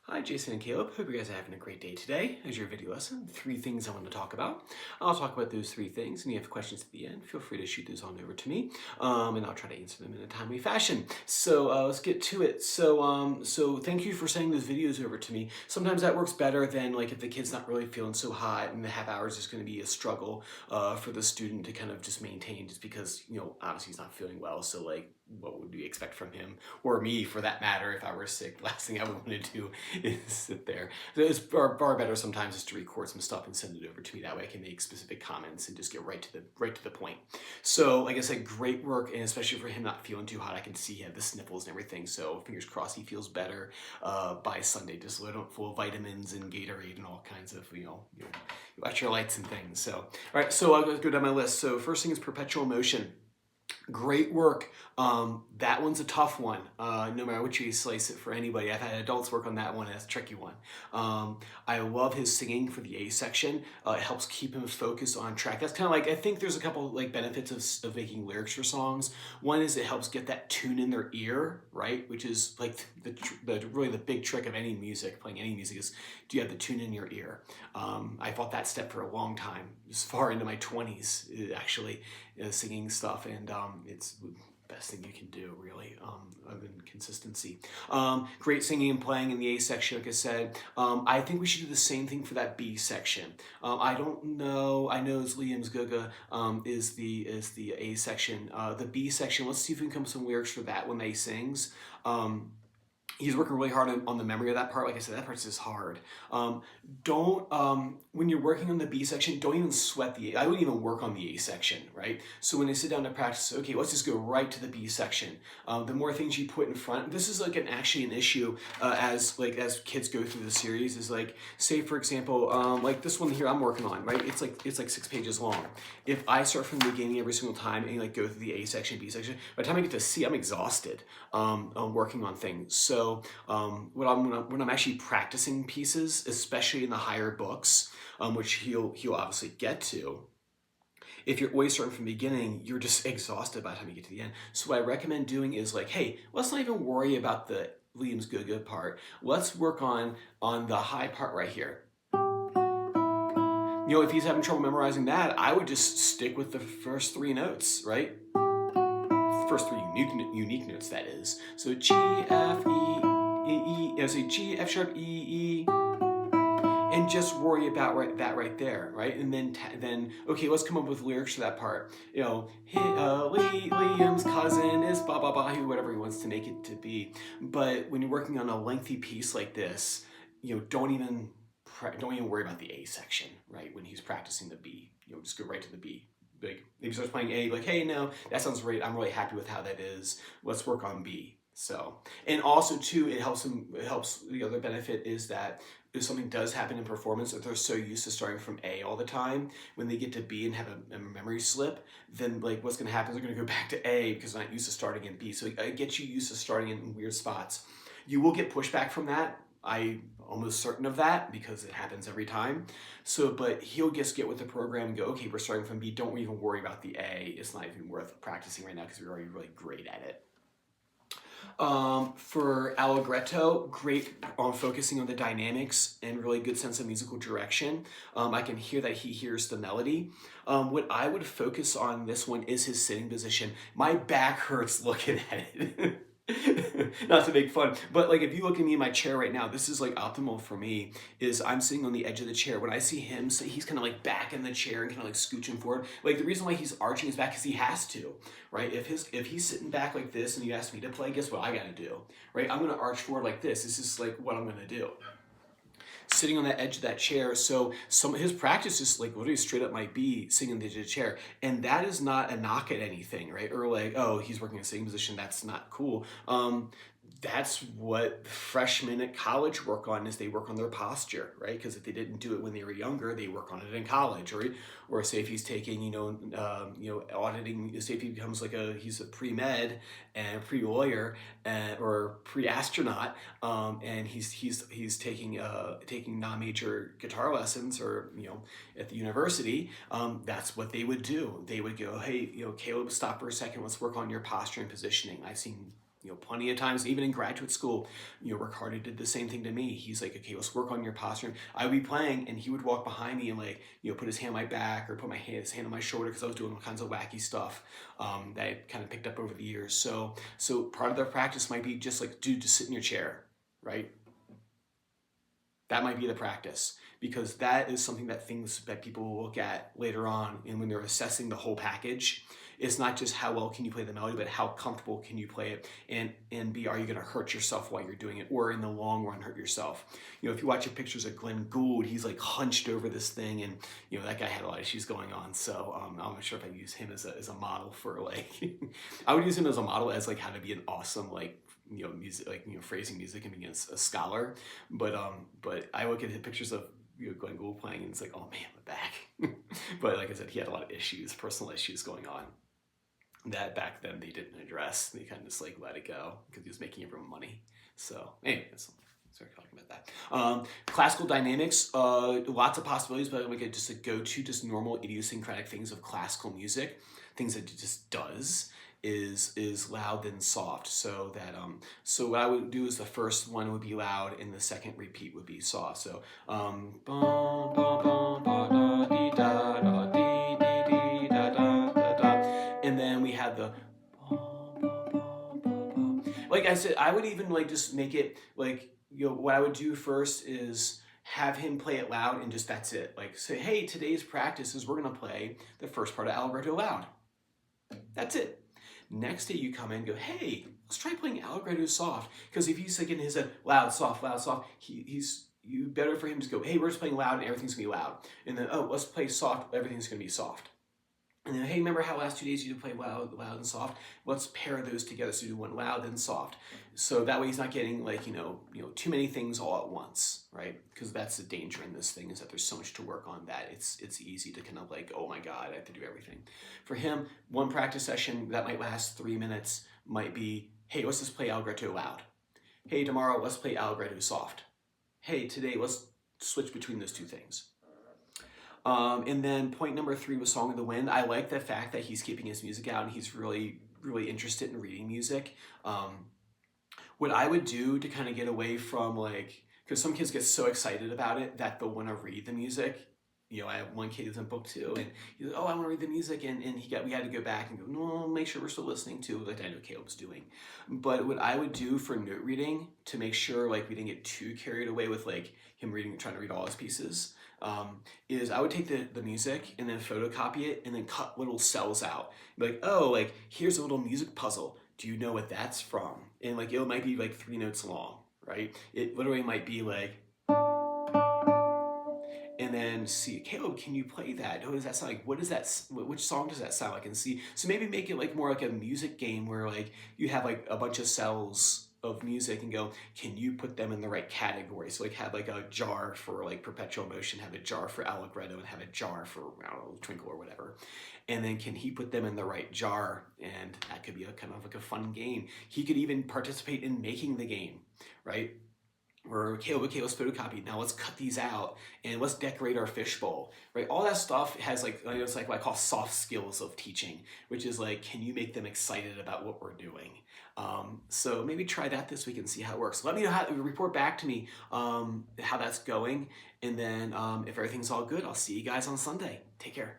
Hi, Jason and Caleb. Hope you guys are having a great day today. As your video lesson, 3 things I want to talk about. I'll talk about those 3 things, and if you have questions at the end, feel free to shoot those on over to me, and I'll try to answer them in a timely fashion. So let's get to it. So thank you for sending those videos over to me. Sometimes that works better than like if the kid's not really feeling so hot, and the half hours is going to be a struggle for the student to kind of just maintain, just because obviously he's not feeling well. So like, what would we expect from him or me for that matter if I were sick? The last thing I would want to do is sit there. So it's far better sometimes just to record some stuff and send it over to me. That way I can make specific comments and just get right to the point. So like I said, great work, and especially for him not feeling too hot. I can see he had the sniffles and everything. So fingers crossed he feels better by Sunday. Just load him full of vitamins and Gatorade and all kinds of electrolytes and things. So all right, so I'll go down my list. So first thing is perpetual motion. Great work. That one's a tough one. No matter which way you slice it for anybody. I've had adults work on that one. That's a tricky one. I love his singing for the A section. It helps keep him focused on track. That's kind of like, I think there's a couple like benefits of making lyrics for songs. One is it helps get that tune in their ear, right? Which is like really the big trick of any music, playing any music, is do you have the tune in your ear? I fought that step for a long time, as far into my 20s, actually, singing stuff, and it's the best thing you can do, really, other than consistency. Great singing and playing in the A section, like I said. I think we should do the same thing for that B section. I don't know. I know Liam's Guga is the A section. The B section, let's see if we can come up with some lyrics for that when they sings. He's working really hard on the memory of that part. Like I said, that part's just hard. When you're working on the B section, don't even sweat the A. I wouldn't even work on the A section, right? So when they sit down to practice, okay, let's just go right to the B section. The more things you put in front, this is like actually an issue as kids go through the series, is like, say for example, like this one here I'm working on, right? It's like 6 pages long. If I start from the beginning every single time and like go through the A section, B section, by the time I get to C, I'm exhausted working on things. So when I'm actually practicing pieces, especially in the higher books, which he'll obviously get to, if you're always starting from the beginning, you're just exhausted by the time you get to the end. So what I recommend doing is like, hey, let's not even worry about the Liam's Guga part. Let's work on the high part right here. If he's having trouble memorizing that, I would just stick with the first 3 notes, right? First 3 unique notes, that is. So G, F, G, F sharp, E, and just worry about that right there, right? And then okay, let's come up with lyrics for that part. Liam's cousin is blah blah blah, whatever he wants to make it to be. But when you're working on a lengthy piece like this, don't even worry about the A section, right? When he's practicing the B, just go right to the B. Like if he starts playing A, like, hey, no, that sounds great. I'm really happy with how that is. Let's work on B. So, and also too, it helps him. It helps. The other benefit is that if something does happen in performance, if they're so used to starting from A all the time, when they get to B and have a memory slip, then like what's going to happen is they're going to go back to A because they're not used to starting in B. So it gets you used to starting in weird spots. You will get pushback from that. I'm almost certain of that because it happens every time. So, but he'll just get with the program and go, okay, we're starting from B. Don't even worry about the A. It's not even worth practicing right now because we're already really great at it. For Allegretto, great on focusing on the dynamics and really good sense of musical direction. I can hear that he hears the melody. What I would focus on this one is his sitting position. My back hurts looking at it. Not to make fun, but like if you look at me in my chair right now, this is like optimal for me. Is I'm sitting on the edge of the chair. When I see him, so he's kind of like back in the chair and kind of like scooching forward. Like the reason why he's arching his back is he has to, right? If he's sitting back like this and you ask me to play, guess what I gotta do, right? I'm gonna arch forward like this. This is like what I'm gonna do. Sitting on the edge of that chair. So some of his practice is like literally straight up might be sitting on the edge of the chair. And that is not a knock at anything, right? Or like, oh, he's working in a sitting position. That's not cool. That's what freshmen at college work on, is they work on their posture, right? Because if they didn't do it when they were younger, they work on it in college, or say if he's taking, auditing, say if he becomes he's a pre-med and pre-lawyer or pre-astronaut, and he's taking non-major guitar lessons, or at the university, that's what they would do. They would go, hey, Caleb, stop for a second. Let's work on your posture and positioning. I've seen plenty of times, even in graduate school, Ricardo did the same thing to me. He's like, okay, let's work on your posture. I would be playing and he would walk behind me and like, put his hand on my back or put his hand on my shoulder because I was doing all kinds of wacky stuff that I kind of picked up over the years. So part of their practice might be just like, dude, just sit in your chair, right? That might be the practice, because that is something that people will look at later on, and when they're assessing the whole package, it's not just how well can you play the melody, but how comfortable can you play it, and B, are you going to hurt yourself while you're doing it, or in the long run hurt yourself? If you watch the pictures of Glenn Gould, he's like hunched over this thing, and that guy had a lot of issues going on. So I'm not sure if I use him as a model for like, I would use him as a model as like how to be an awesome like music, like phrasing music and being a scholar. But I look at the pictures of Glenn Gould playing, and it's like, oh man, my back. But like I said, he had a lot of issues, personal issues going on that back then they didn't address. They kind of just like let it go because he was making everyone money. So anyway, sorry talking about that. Classical dynamics, lots of possibilities, but we could just go to just normal idiosyncratic things of classical music, things that it just does. Is loud then soft, so that so what I would do is the first one would be loud and the second repeat would be soft. So bum, bum, bum, ba, da, dee, da, da, dee, dee, dee, da, da, da, da. And then we have the bum, bum, bum, bum, bum. Like I said, I would even like just make it like what I would do first is have him play it loud and just that's it. Like say, hey, today's practice is we're gonna play the first part of Allegretto loud. That's it. Next day you come in and go, hey, let's try playing Allegretto soft. Because if he's like in his loud, soft, you better for him to go, hey, we're just playing loud and everything's gonna be loud. And then, oh, let's play soft, everything's gonna be soft. And then, hey, remember how last 2 days you did play loud and soft? Let's pair those together so you do one loud and soft. So that way he's not getting like, too many things all at once, right? Because that's the danger in this thing, is that there's so much to work on that it's easy to kind of like, oh my God, I have to do everything. For him, one practice session that might last 3 minutes might be, hey, let's just play Allegretto loud. Hey, tomorrow, let's play Allegretto soft. Hey, today, let's switch between those two things. And then point number 3 was Song of the Wind. I like the fact that he's keeping his music out and he's really, really interested in reading music. What I would do to kind of get away from like, because some kids get so excited about it that they'll want to read the music. I have one kid who's in book 2 and he's like, oh, I want to read the music. And we had to go back and go, no, make sure we're still listening to like I know Caleb's doing. But what I would do for note reading to make sure like we didn't get too carried away with like him trying to read all his pieces, is I would take the music and then photocopy it and then cut little cells out. Be like, oh, like here's a little music puzzle. Do you know what that's from? And like it might be like 3 notes long, right? It literally might be like, and then see, Caleb, can you play that? What does that sound like? What is that? Which song does that sound like? And see, so maybe make it like more like a music game where like you have like a bunch of cells of music and go, can you put them in the right category? So like have like a jar for like Perpetual Motion, have a jar for Allegretto, and have a jar for, I don't know, Twinkle or whatever. And then can he put them in the right jar? And that could be a kind of like a fun game. He could even participate in making the game, right? Or Caleb, let's photocopy. Now let's cut these out and let's decorate our fishbowl, right? All that stuff has like, it's like what I call soft skills of teaching, which is like, can you make them excited about what we're doing? So maybe try that this week and see how it works. Let me know report back to me how that's going. And then if everything's all good, I'll see you guys on Sunday. Take care.